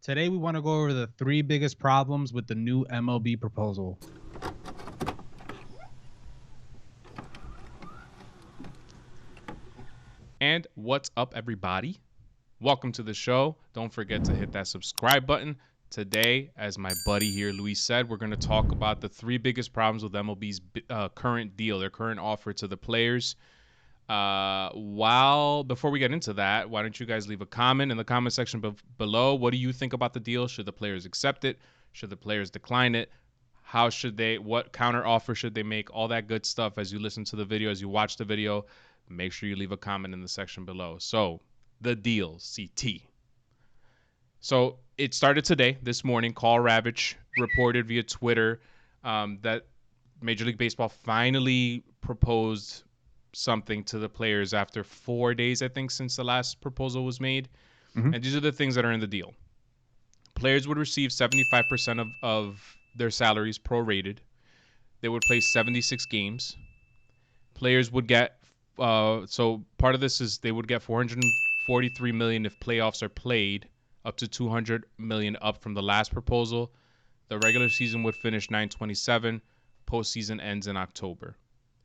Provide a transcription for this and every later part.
Today we want to go over the 3 biggest problems with the new MLB proposal. And what's up, everybody? Welcome to the show. Don't forget to hit that subscribe button. Today, as my buddy here, Luis, said, we're going to talk about the 3 biggest problems with MLB's current deal, their current offer to the players. Before we get into that, why don't you guys leave a comment in the comment section below? What do you think about the deal? Should the players accept it? Should the players decline it? How should they? What counter offer should they make? All that good stuff as you listen to the video, as you watch the video. Make sure you leave a comment in the section below. So, the deal, CT. So, it started today, this morning. Carl Ravitch reported via Twitter that Major League Baseball finally proposed something to the players after 4 days, I think, since the last proposal was made. And these are the things that are in the deal. Players would receive 75% of their salaries prorated. They would play 76 games. Players would get so part of this is they would get $443 million if playoffs are played, up to $200 million up from the last proposal. The regular season would finish 9/27. Postseason ends in October.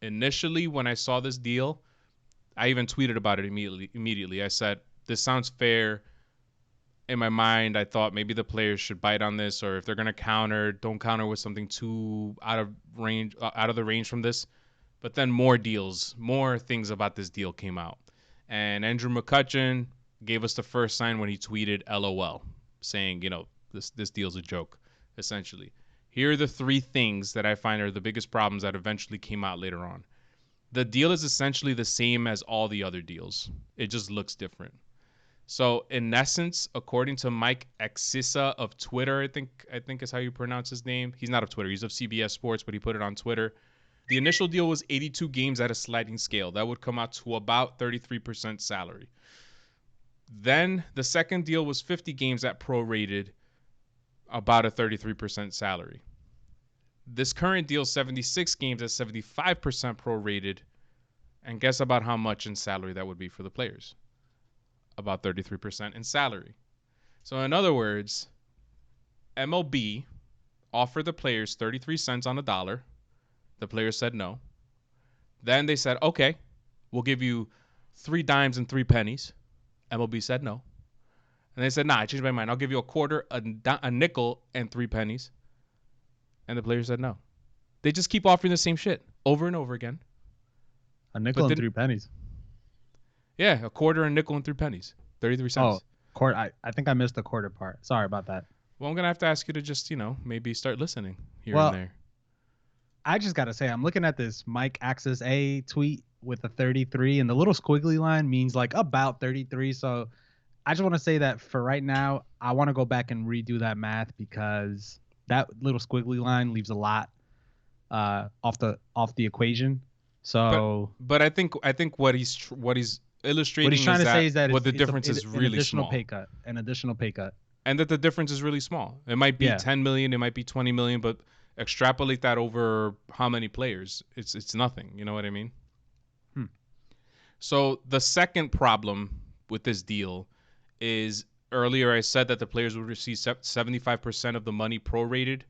Initially, when I saw this deal, I even tweeted about it immediately. I said, this sounds fair. In my mind, I thought maybe the players should bite on this, or if they're going to counter, don't counter with something too out of the range from this. But then more things about this deal came out. And Andrew McCutchen gave us the first sign when he tweeted LOL, saying, this deal's a joke, essentially. Here are the 3 things that I find are the biggest problems that eventually came out later on. The deal is essentially the same as all the other deals. It just looks different. So, in essence, according to Mike Axisa of Twitter, I think is how you pronounce his name. He's not of Twitter. He's of CBS Sports, but he put it on Twitter. The initial deal was 82 games at a sliding scale. That would come out to about 33% salary. Then the second deal was 50 games at prorated, about a 33% salary. This current deal, 76 games at 75% prorated, and guess about how much in salary that would be for the players? About 33% in salary. So in other words, MLB offered the players 33 cents on a dollar. The players said no. Then they said, okay, we'll give you 3 dimes and 3 pennies. MLB said no. And they said, nah, I changed my mind. I'll give you a quarter, a nickel, and 3 pennies. And the players said no. They just keep offering the same shit over and over again. A nickel and 3 pennies. Yeah, a quarter, a nickel, and 3 pennies. 33 cents. Oh, quarter. I think I missed the quarter part. Sorry about that. Well, I'm going to have to ask you to just, maybe start listening here and there. I just got to say, I'm looking at this Mike Axis A tweet with a 33, and the little squiggly line means like about 33. So I just want to say that for right now, I want to go back and redo that math because that little squiggly line leaves a lot off the equation. So, but I think what he's illustrating trying to say is that the difference is really small. An additional pay cut, and that the difference is really small. It might be 10 million, it might be 20 million, but extrapolate that over how many players, it's nothing. You know what I mean? So the second problem with this deal is, earlier I said that the players would receive 75% of the money prorated.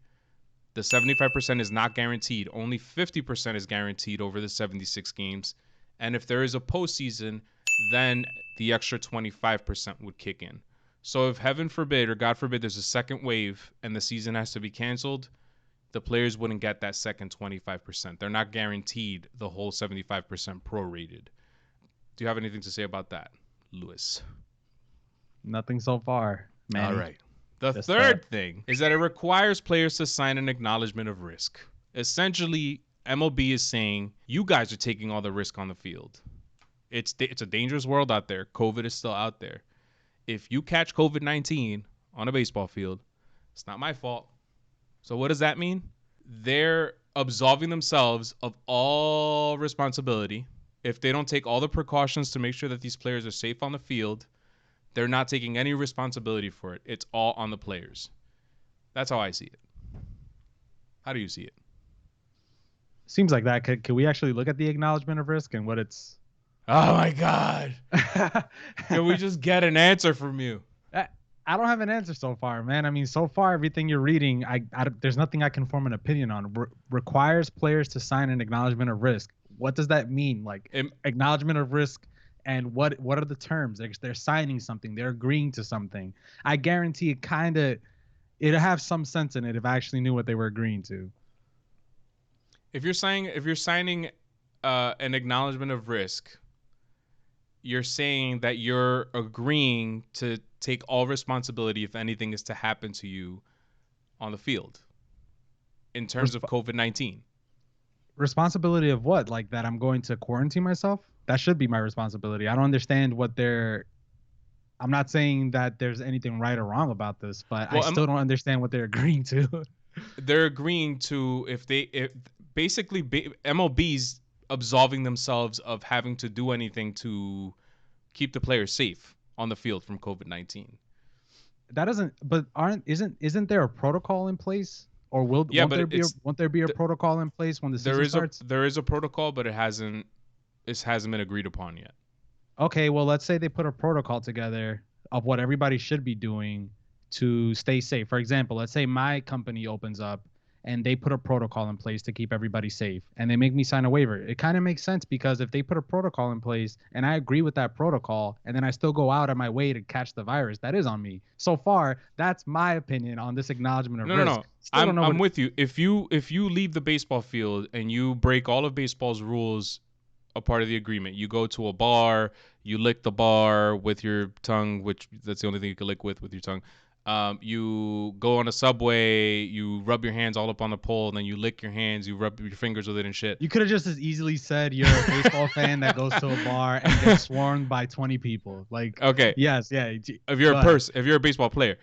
The 75% is not guaranteed. Only 50% is guaranteed over the 76 games. And if there is a postseason, then the extra 25% would kick in. So if heaven forbid, or God forbid, there's a second wave and the season has to be canceled, the players wouldn't get that second 25%. They're not guaranteed the whole 75% prorated. Do you have anything to say about that, Luis? Nothing so far, man. All right. The third thing is that it requires players to sign an acknowledgement of risk. Essentially, MLB is saying, you guys are taking all the risk on the field. It's a dangerous world out there. COVID is still out there. If you catch COVID-19 on a baseball field, it's not my fault. So what does that mean? They're absolving themselves of all responsibility. If they don't take all the precautions to make sure that these players are safe on the field, they're not taking any responsibility for it. It's all on the players. That's how I see it. How do you see it? Seems like that. Could we actually look at the acknowledgement of risk and what it's... Oh, my God. Can we just get an answer from you? I don't have an answer so far, man. I mean, so far everything you're reading, there's nothing I can form an opinion on. Requires players to sign an acknowledgement of risk. What does that mean? Like It, acknowledgement of risk, and what are the terms? They're signing something. They're agreeing to something. I guarantee it'd have some sense in it if I actually knew what they were agreeing to. if you're signing an acknowledgement of risk, you're saying that you're agreeing to take all responsibility if anything is to happen to you on the field in terms of Resp- COVID-19. Responsibility of what? Like that I'm going to quarantine myself? That should be my responsibility. I don't understand what they're I'm not saying that there's anything right or wrong about this, but I Well, still don't understand what they're agreeing to. they're agreeing to if basically MLB's absolving themselves of having to do anything to keep the players safe on the field from COVID-19. That doesn't but aren't isn't there a protocol in place? Or will Yeah, but it's won't there be a protocol in place when the there season is a starts? there is a protocol, but it hasn't been agreed upon yet. Okay, well, let's say they put a protocol together of what everybody should be doing to stay safe. For example, let's say my company opens up and they put a protocol in place to keep everybody safe and they make me sign a waiver. It kind of makes sense because if they put a protocol in place and I agree with that protocol and then I still go out of my way to catch the virus, that is on me. So far, that's my opinion on this acknowledgement of No, no, risk. no. Still don't I'm know I'm what with you. If you leave the baseball field and you break all of baseball's rules, a part of the agreement, you go to a bar, you lick the bar with your tongue, which that's the only thing you can lick with your tongue. You go on a subway, you rub your hands all up on the pole, and then you lick your hands, you rub your fingers with it and shit. you could have just as easily said you're a baseball fan that goes to a bar and gets swarmed by 20 people. Like, Okay, yes, yeah. if you're Go a ahead. person, if you're a baseball player,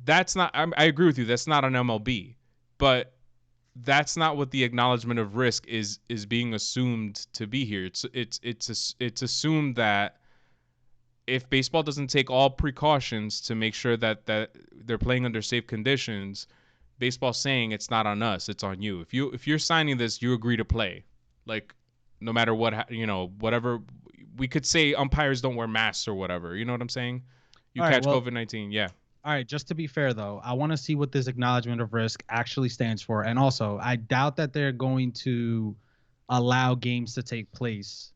that's not. I agree with you. That's not an MLB, but that's not what the acknowledgement of risk is being assumed to be here. It's assumed that if baseball doesn't take all precautions to make sure that they're playing under safe conditions, baseball's saying it's not on us, it's on you. If you're signing this, you agree to play. Like no matter what, whatever we could say umpires don't wear masks or whatever. You know what I'm saying? You All right. catch Well, COVID-19, yeah. all right. Just to be fair, though, I want to see what this acknowledgement of risk actually stands for. And also, I doubt that they're going to allow games to take place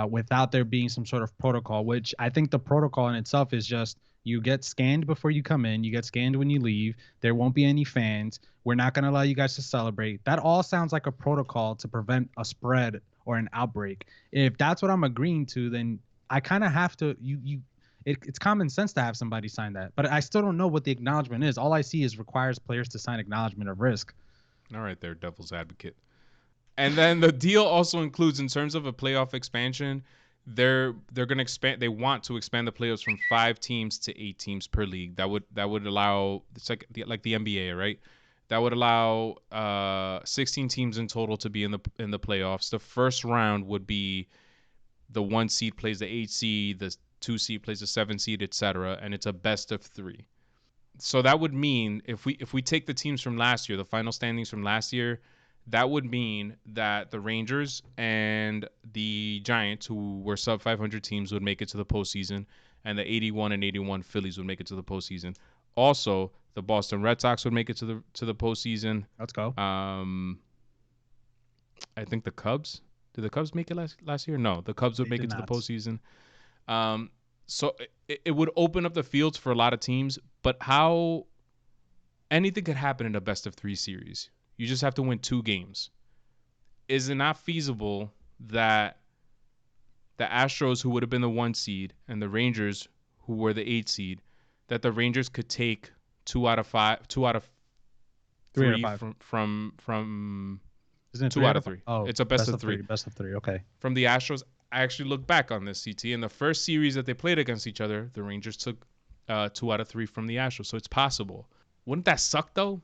without there being some sort of protocol, which I think the protocol in itself is just you get scanned before you come in, you get scanned when you leave. There won't be any fans. We're not going to allow you guys to celebrate. That all sounds like a protocol to prevent a spread or an outbreak. If that's what I'm agreeing to, then I kind of have to it's common sense to have somebody sign that. But I still don't know what the acknowledgement is. All I see is requires players to sign acknowledgement of risk. All right, there, devil's advocate. And then the deal also includes, in terms of a playoff expansion, they're going to expand. They want to expand the playoffs from 5 teams to 8 teams per league. That would allow, it's like the NBA, right? That would allow 16 teams in total to be in the playoffs. The first round would be the 1 seed plays the 8 seed, the 2 seed plays the 7 seed, etc. And it's a best of 3. So that would mean if we take the teams from last year, the final standings from last year, that would mean that the Rangers and the Giants, who were sub 500 teams, would make it to the postseason, and the 81 and 81 Phillies would make it to the postseason. Also, the Boston Red Sox would make it to the postseason. Let's go. I think the Cubs. Did the Cubs make it last year? No, the Cubs would They make did it to the not. postseason. So it would open up the fields for a lot of teams, but how anything could happen in a best of 3 series. You just have to win 2 games. Is it not feasible that the Astros, who would have been the 1 seed, and the Rangers, who were the 8 seed, that the Rangers could take 2 out of 5, 2 out of 3 3 out of 5. from Isn't it two three out out of of five? three. Oh, It's a best best of of three. three Best of three. Okay. from the Astros. I actually looked back on this, CT. In the first series that they played against each other, the Rangers took 2 out of 3 from the Astros. So it's possible. Wouldn't that suck though?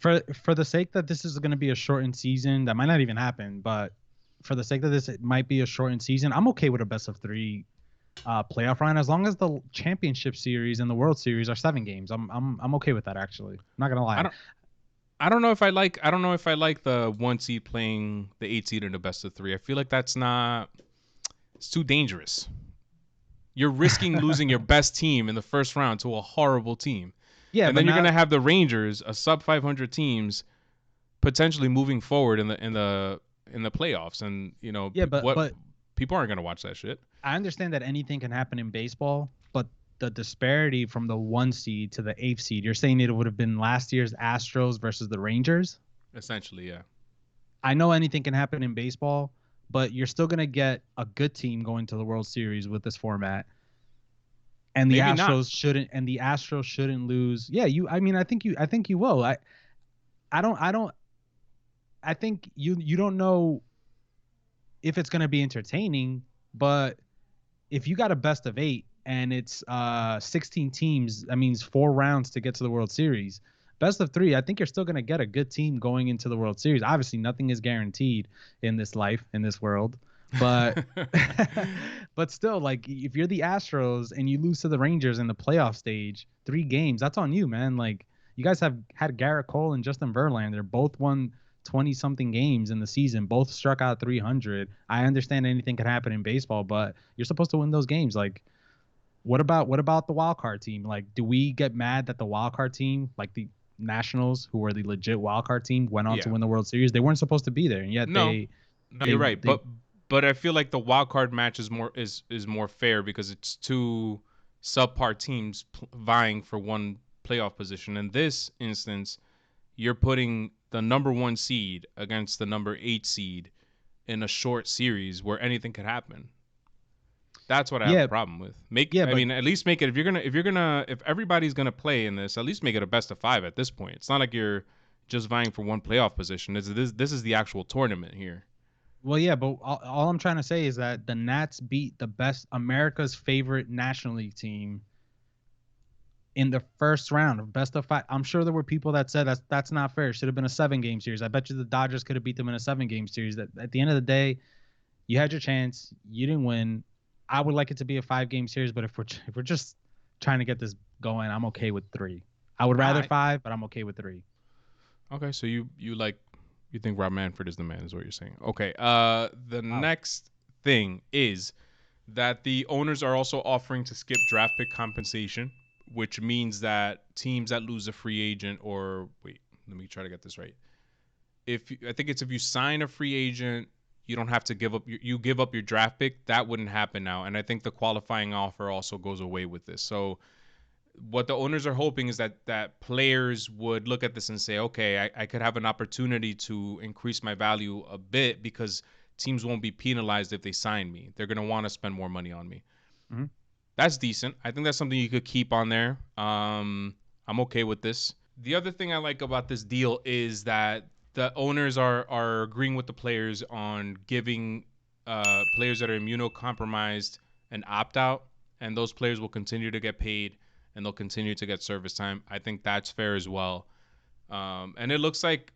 For the sake that this is going to be a shortened season, that might not even happen. But for the sake that this it might be a shortened season, I'm okay with a best of 3 playoff run as long as the championship series and the World Series are 7 games. I'm okay with that actually. I'm not gonna I lie. don't. I don't know if I like. I don't know if I like the 1 seed playing the 8 seed in the best of 3. I feel like that's not. It's too dangerous. You're risking losing your best team in the first round to a horrible team. Yeah, And but then you're going now to have the Rangers, a sub 500 teams potentially moving forward in the playoffs, and yeah, what but people aren't going to watch that shit. I understand that anything can happen in baseball, but the disparity from the 1 seed to the 8th seed, you're saying it would have been last year's Astros versus the Rangers? Essentially, yeah. I know anything can happen in baseball, but you're still going to get a good team going to the World Series with this format. And the Maybe not. Astros shouldn't lose. Yeah, I think you will. I don't I think you don't know if it's going to be entertaining, but if you got a best of 8 and it's 16 teams, that means 4 rounds to get to the World Series. Best of 3, I think you're still going to get a good team going into the World Series. Obviously, nothing is guaranteed in this life, in this world, but but still, like, if you're the Astros and you lose to the Rangers in the playoff stage, 3 games, that's on you, man. Like, you guys have had Garrett Cole and Justin Verlander, both won 20 something games in the season, both struck out 300. I understand anything could happen in baseball, but you're supposed to win those games. Like, what about the wild card team? Like, do we get mad that the wild card team, like the Nationals, who were the legit wild card team, went on to Yeah. win the World Series? They weren't supposed to be there, and yet No. they No, you're they right. they But I feel like the wild card match is more fair because it's two subpar teams vying for one playoff position. In this instance, you're putting the number 1 seed against the number 8 seed in a short series where anything could happen. That's what I have a yeah problem with. yeah, I but mean, at least make it if everybody's gonna play in this, at least make it a best of 5 at this point. It's not like you're just vying for one playoff position. This is the actual tournament here. well, yeah, but all I'm trying to say is that the Nats beat the best America's favorite National League team in the first round of best of 5. I'm sure there were people that said that's not fair. It should have been a 7-game series. I bet you the Dodgers could have beat them in a 7-game series. That at the end of the day, you had your chance. You didn't win. I would like it to be a 5-game series, but if we're just trying to get this going, I'm okay with 3. I would rather I 5, but I'm okay with 3. Okay, so you think Rob Manfred is the man, is what you're saying. Okay. The Wow. next thing is that the owners are also offering to skip draft pick compensation, which means that teams that lose a free agent, or wait, let me try to get this right. I think it's if you sign a free agent, you don't have to give up you give up your draft pick. That wouldn't happen now, and I think the qualifying offer also goes away with this. So what the owners are hoping is that players would look at this and say, okay, I could have an opportunity to increase my value a bit because teams won't be penalized if they sign me. They're going to want to spend more money on me. Mhm. That's decent. I think that's something you could keep on there. I'm okay with this. The other thing I like about this deal is that the owners are agreeing with the players on giving players that are immunocompromised an opt out, and those players will continue to get paid and they'll continue to get service time. I think that's fair as well. And it looks like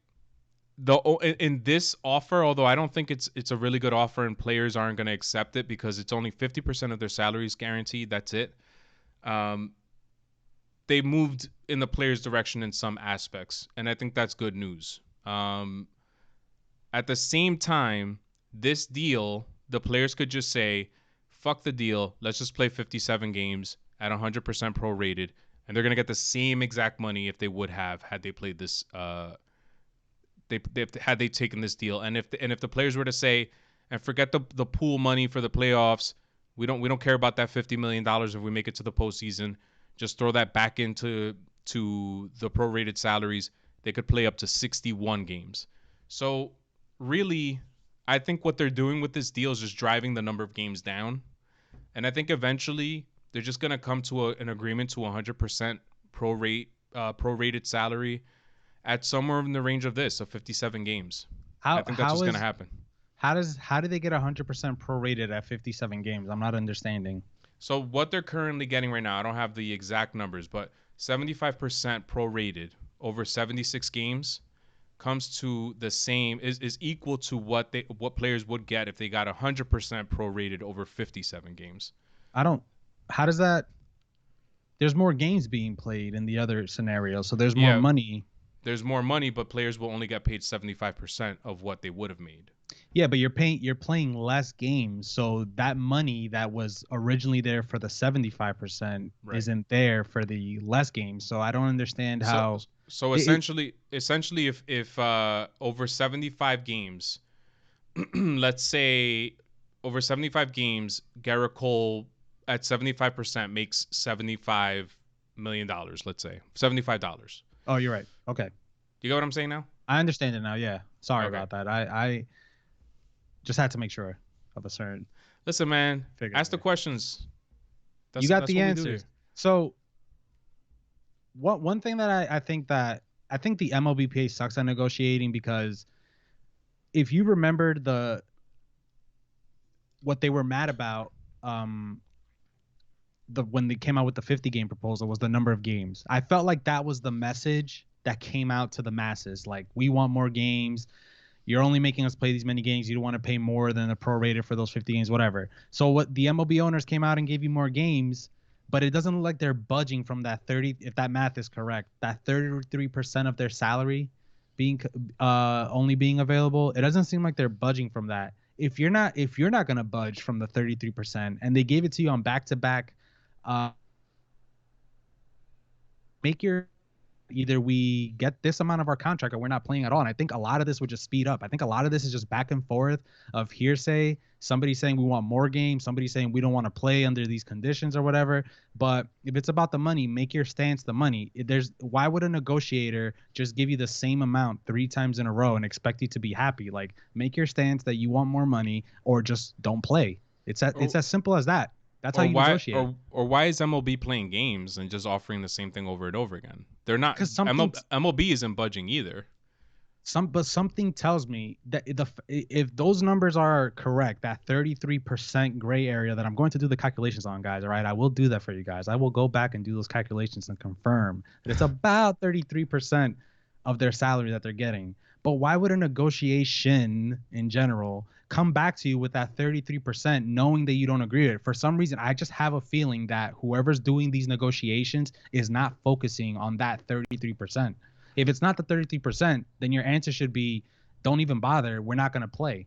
in this offer, although I don't think it's a really good offer and players aren't going to accept it because it's only 50% of their salaries guaranteed. That's it. Um, they moved in the players' direction in some aspects, and I think that's good news. At the same time, this deal, the players could just say, fuck the deal. Let's just play 57 games at 100% prorated. And they're going to get the same exact money if they would have had they played this. They had they taken this deal. And if the players were to say, and forget the pool money for the playoffs, we don't care about that $50 million if we make it to the postseason. Just throw that back into the prorated salaries. They could play up to 61 games. So really, I think what they're doing with this deal is just driving the number of games down. And I think eventually they're just going to come to an agreement to 100% prorated salary at somewhere in the range of this, of 57 games. I How think that's how what's going to is happen. how do they get 100% prorated at 57 games? I'm not understanding. So what they're currently getting right now, I don't have the exact numbers, but 75% prorated over 76 games comes to the same is equal to what players would get if they got 100% prorated over 57 games. I don't. How does that? There's more games being played in the other scenario, so there's more Yeah, money. there's more money, but players will only get paid 75% of what they would have made. Yeah, but you're playing less games, so that money that was originally there for the 75% Right. isn't there for the less games. So I don't understand So how so it essentially if over 75 games, let's say over 75 games, Garrett Cole at 75% makes $75 million, let's say. $75. Oh, you're right. Okay. You get what I'm saying now? I understand it now. Yeah. Sorry Okay. about that. I just had to make sure of a certain Listen, man, figure ask the there. questions. You That's got that's the what we do answers. here. So what one thing that I think the MLBPA sucks at negotiating because if you remembered what they were mad about, um when they came out with the 50 game proposal was the number of games. I felt like that was the message that came out to the masses. Like, we want more games. You're only making us play these many games. You don't want to pay more than a prorated for those 50 games, whatever. So what the MLB owners came out and gave you more games, but it doesn't look like they're budging from that 30, if that math is correct, that 33% of their salary being only being available. It doesn't seem like they're budging from that. If you're not going to budge from the 33% and they gave it to you on back-to-back, uh, make your either we get this amount of our contract or we're not playing at all. And I think a lot of this would just speed up. I think a lot of this is just back and forth of hearsay. Somebody saying we want more games, somebody saying we don't want to play under these conditions or whatever. But if it's about the money, make your stance the money. There's why would a negotiator just give you the same amount 3 times in a row and expect you to be happy? Like, make your stance that you want more money or just don't play. It's as simple as that. That's how Or you why negotiate. or why is MLB playing games and just offering the same thing over and over again? They're not Because something MLB isn't budging either. but something tells me that if those numbers are correct, that 33% gray area that I'm going to do the calculations on, guys, all right, I will do that for you guys. I will go back and do those calculations and confirm that it's about 33% of their salary that they're getting. But why would a negotiation in general come back to you with that 33% knowing that you don't agree with it? For some reason, I just have a feeling that whoever's doing these negotiations is not focusing on that 33%. If it's not the 33%, then your answer should be, don't even bother. We're not going to play.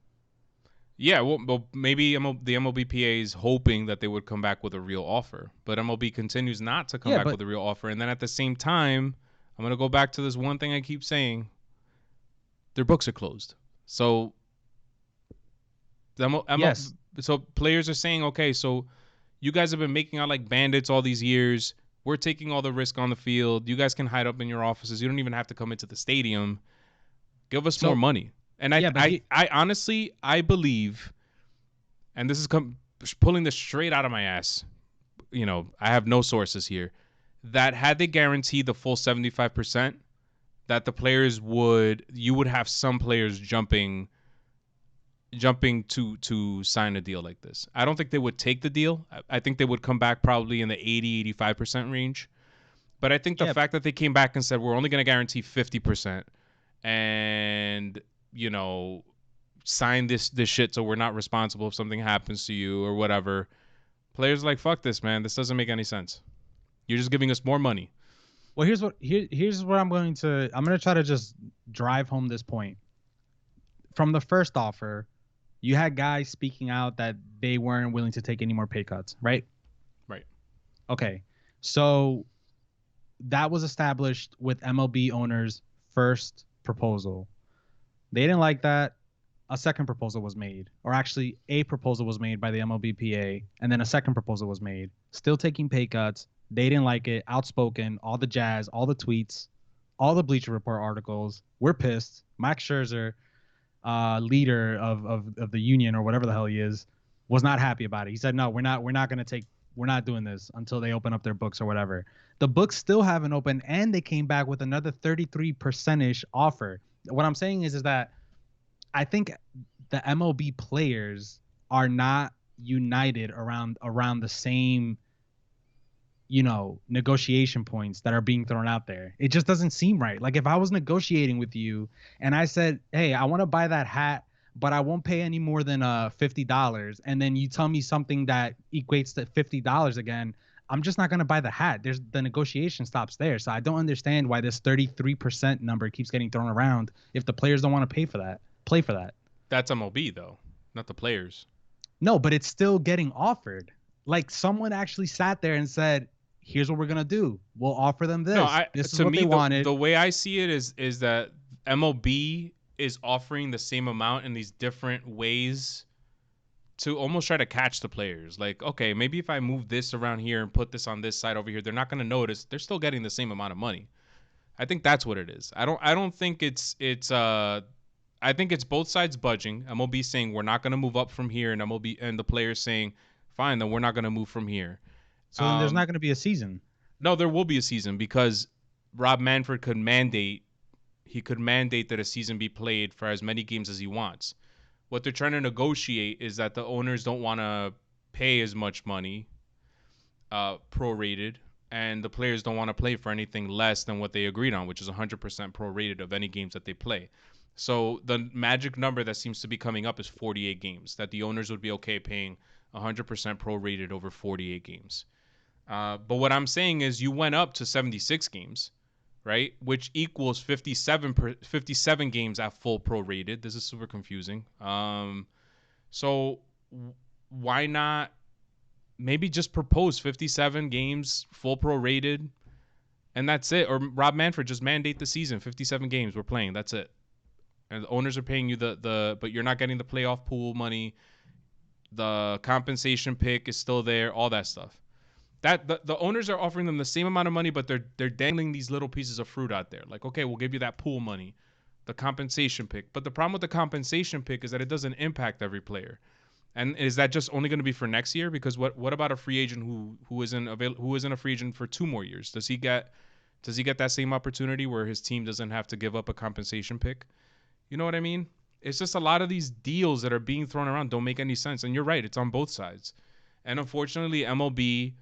Yeah, well maybe the MLBPA is hoping that they would come back with a real offer, but MLB continues not to come Yeah, back but with a real offer. And then at the same time, I'm gonna go back to this one thing I keep saying: their books are closed. So yes. so players are saying, okay, so you guys have been making out like bandits all these years. We're taking all the risk on the field. You guys can hide up in your offices. You don't even have to come into the stadium. Give us more So, money. And yeah, but I honestly, I believe, and this is pulling this straight out of my ass. You know, I have no sources here. That had they guaranteed the full 75%, that the players you would have some players jumping to sign a deal like this. I don't think they would take the deal. I think they would come back probably in the 80-85% range. But I think the yeah, fact that they came back and said we're only going to guarantee 50% and, you know, sign this shit so we're not responsible if something happens to you or whatever. Players are like, fuck this, man. This doesn't make any sense. You're just giving us more money. well, here's what I'm going to try to just drive home this point. From the first offer, you had guys speaking out that they weren't willing to take any more pay cuts, right? Right. Okay. So that was established with MLB owners' first proposal. They didn't like that. A second proposal was made, or actually, a proposal was made by the MLBPA, and then a second proposal was made. Still taking pay cuts. They didn't like it. Outspoken, all the jazz, all the tweets, all the Bleacher Report articles. We're pissed. Max Scherzer, leader of the union or whatever the hell he is, was not happy about it. He said, "No, we're not doing this until they open up their books or whatever." The books still haven't opened, and they came back with another 33% offer. What I'm saying is that I think the MLB players are not united around the same, negotiation points that are being thrown out there. It just doesn't seem right. Like, if I was negotiating with you and I said, "Hey, I want to buy that hat, but I won't pay any more than $50," and then you tell me something that equates to $50 again, I'm just not going to buy the hat. There's the negotiation stops there. So I don't understand why this 33% number keeps getting thrown around if the players don't want to pay for that. Play for that. That's MLB though, not the players. No, but it's still getting offered. Like someone actually sat there and said, "Here's what we're gonna do. We'll offer them No, this. I This is to what they me wanted." the way I see it is that MLB is offering the same amount in these different ways to almost try to catch the players. Like, okay, maybe if I move this around here and put this on this side over here, they're not going to notice. They're still getting the same amount of money. I think that's what it is. I don't think it's I think it's both sides budging. MLB saying we're not going to move up from here, and MLB and the players saying, fine, then we're not going to move from here. So then there's not going to be a season. No, there will be a season because Rob Manfred could mandate that a season be played for as many games as he wants. What they're trying to negotiate is that the owners don't want to pay as much money, prorated, and the players don't want to play for anything less than what they agreed on, which is 100% prorated of any games that they play. So the magic number that seems to be coming up is 48 games, that the owners would be okay paying 100% prorated over 48 games. But what I'm saying is you went up to 76 games, right? Which equals 57 games at full prorated. This is super confusing. So why not maybe just propose 57 games full prorated and that's it? Or Rob Manfred just mandate the season, 57 games we're playing. That's it. And the owners are paying you but you're not getting the playoff pool money. The compensation pick is still there, all that stuff. That the owners are offering them the same amount of money, but they're dangling these little pieces of fruit out there. Like, okay, we'll give you that pool money, the compensation pick. But the problem with the compensation pick is that it doesn't impact every player. And is that just only going to be for next year? Because what about a free agent who isn't a free agent for 2 more years? Does he get that same opportunity where his team doesn't have to give up a compensation pick? You know what I mean? It's just a lot of these deals that are being thrown around don't make any sense. And you're right, it's on both sides. And unfortunately, MLB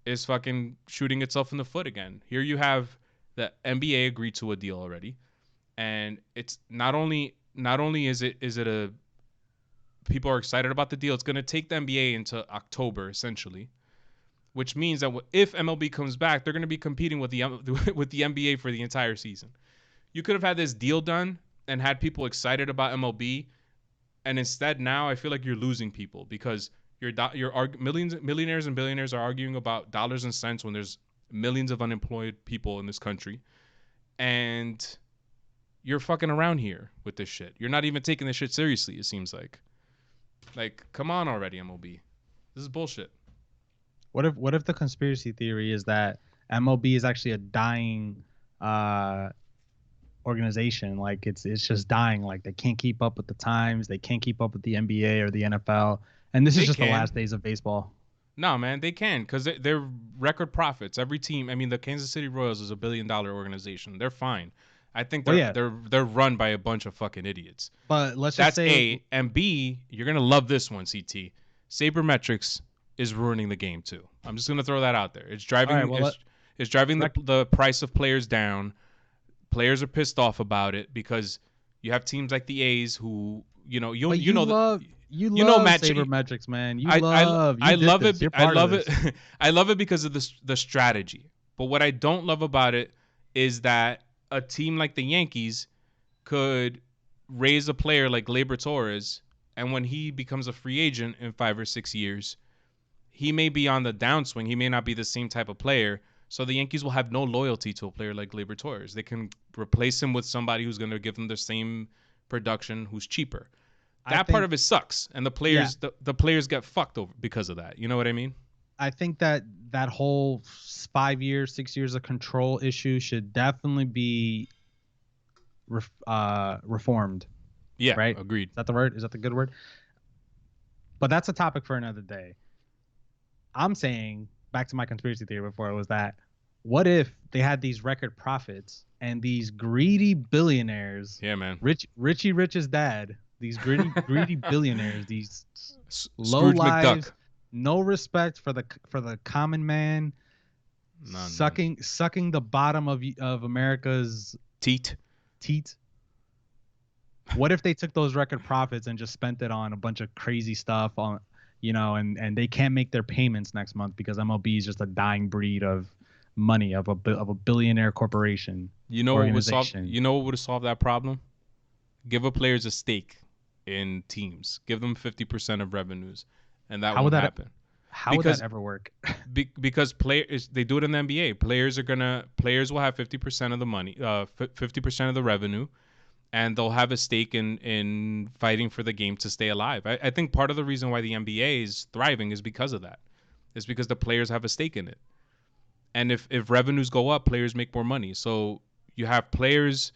is fucking shooting itself in the foot again. Here you have the NBA agreed to a deal already, and it's not only is it a people are excited about the deal. It's going to take the NBA into October essentially, which means that if MLB comes back, they're going to be competing with the with the NBA for the entire season. You could have had this deal done and had people excited about MLB, and instead now I feel like you're losing people because millionaires and billionaires are arguing about dollars and cents when there's millions of unemployed people in this country, and you're fucking around here with this shit. You're not even taking this shit seriously. It seems like, come on already, MLB. This is bullshit. What if the conspiracy theory is that MLB is actually a dying organization? Like it's just dying. Like they can't keep up with the times. They can't keep up with the NBA or the NFL. And this is just the last days of baseball. No, man, they can because they're record profits. Every team, I mean, the Kansas City Royals is $1 billion organization. They're fine. I think they're run by a bunch of fucking idiots. But let's just say A, and B, you're gonna love this one, CT. Sabermetrics is ruining the game too. I'm just gonna throw that out there. It's driving it's driving the price of players down. Players are pissed off about it because you have teams like the A's who you know Matt sabermetrics, man. I love it. I love it because of the strategy. But what I don't love about it is that a team like the Yankees could raise a player like Gleyber Torres, and when he becomes a free agent in 5 or 6 years, he may be on the downswing. He may not be the same type of player. So the Yankees will have no loyalty to a player like Gleyber Torres. They can replace him with somebody who's going to give them the same production, who's cheaper. That part of it sucks, and the players the players get fucked over because of that. You know what I mean? I think that whole 5 years, 6 years of control issue should definitely be reformed. Yeah, right. Agreed. Is that the word? Is that the good word? But that's a topic for another day. I'm saying back to my conspiracy theory before, it was that what if they had these record profits and these greedy billionaires? Yeah, man. Richie Rich's dad. These greedy billionaires. These low Scrooge lives. McDuck. No respect for the common man. None. Sucking the bottom of America's teat. What if they took those record profits and just spent it on a bunch of crazy stuff on, and they can't make their payments next month because MLB is just a dying breed of money of a billionaire corporation. What would solve that problem? Give the players a stake in teams. Give them 50% of revenues, and that How would won't that happen. how would that Because ever work? because players, they do it in the NBA. Players will have 50% of the money, 50% of the revenue, and they'll have a stake in fighting for the game to stay alive. I think part of the reason why the NBA is thriving is because of that. It's because the players have a stake in it. And if revenues go up, players make more money. So you have players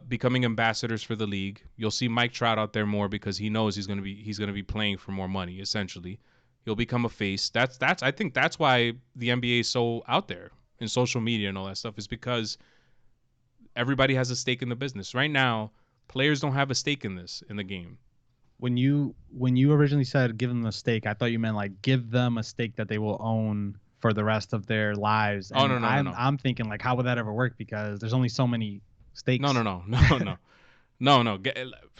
becoming ambassadors for the league. You'll see Mike Trout out there more because he knows he's gonna be playing for more money. Essentially, he'll become a face. That's I think that's why the NBA is so out there in social media and all that stuff, is because everybody has a stake in the business. Right now, players don't have a stake in the game. When you originally said give them a stake, I thought you meant like give them a stake that they will own for the rest of their lives. Oh, And no, no, no, I'm no. I'm thinking like how would that ever work, because there's only so many No, no, stakes. no, no, no. No.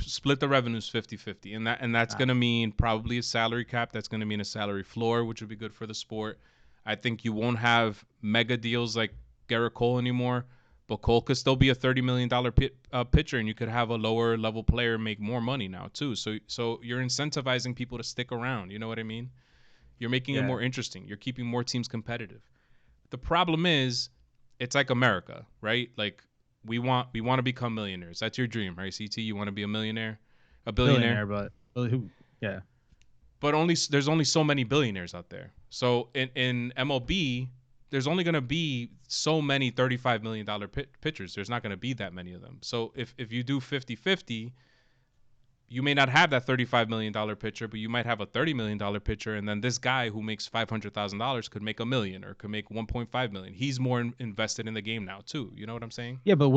Split the revenues 50-50. And that's Ah, going to mean probably a salary cap. That's going to mean a salary floor, which would be good for the sport. I think you won't have mega deals like Garrett Cole anymore, but Cole could still be a $30 million pitcher, and you could have a lower level player make more money now too. So you're incentivizing people to stick around. You know what I mean? You're making it yeah. more interesting. You're keeping more teams competitive. The problem is, it's like America, right? Like we want to become millionaires. That's your dream, right? CT, you want to be a millionaire, a billionaire, Billionaire, but who? Yeah. but only there's only so many billionaires out there. So in MLB, there's only going to be so many $35 million pitchers. There's not going to be that many of them. So if you do 50-50, you may not have that $35 million pitcher, but you might have a $30 million pitcher, and then this guy who makes $500,000 could make $1 million or could make $1.5 million. He's more invested in the game now too. You know what I'm saying? Yeah, but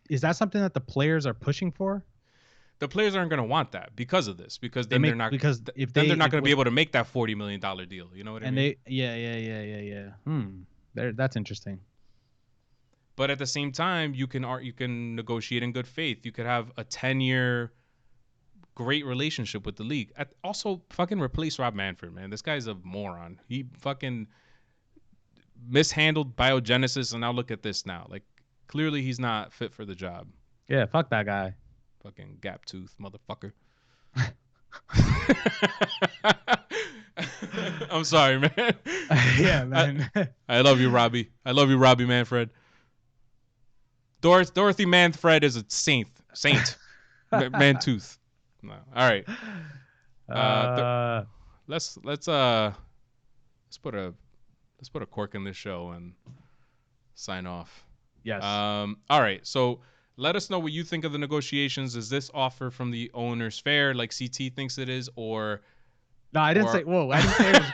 is that something that the players are pushing for? The players aren't going to want that because of this, because They then they're make not because if then they they're not if going to be what able to make that $40 million deal. You know what I and mean? they yeah. There, that's interesting. But at the same time, you can negotiate in good faith. You could have a 10-year great relationship with the league. Also, fucking replace Rob Manfred, man. This guy's a moron. He fucking mishandled biogenesis, and now look at this now. Like, clearly he's not fit for the job. Yeah, fuck that guy. Fucking gap tooth motherfucker. I'm sorry, man. Yeah, I, man. I love you, Robbie. I love you, Robbie Manfred. Dorothy Manfred is a saint. Mantooth. No. All right. Uh, th- uh, let's put a cork in this show and sign off. yes. All right. So let us know what you think of the negotiations. Is this offer from the owners fair, like CT thinks it is, or No, I didn't say. or Whoa, I didn't say it was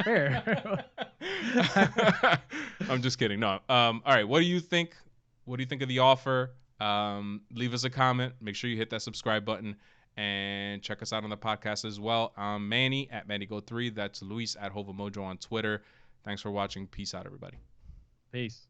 fair. I'm just kidding. No. All right. What do you think? What do you think of the offer? Leave us a comment. Make sure you hit that subscribe button and check us out on the podcast as well. I'm Manny at MannyGo3. That's Luis at Hova Mojo on Twitter. Thanks for watching. Peace out, everybody. Peace.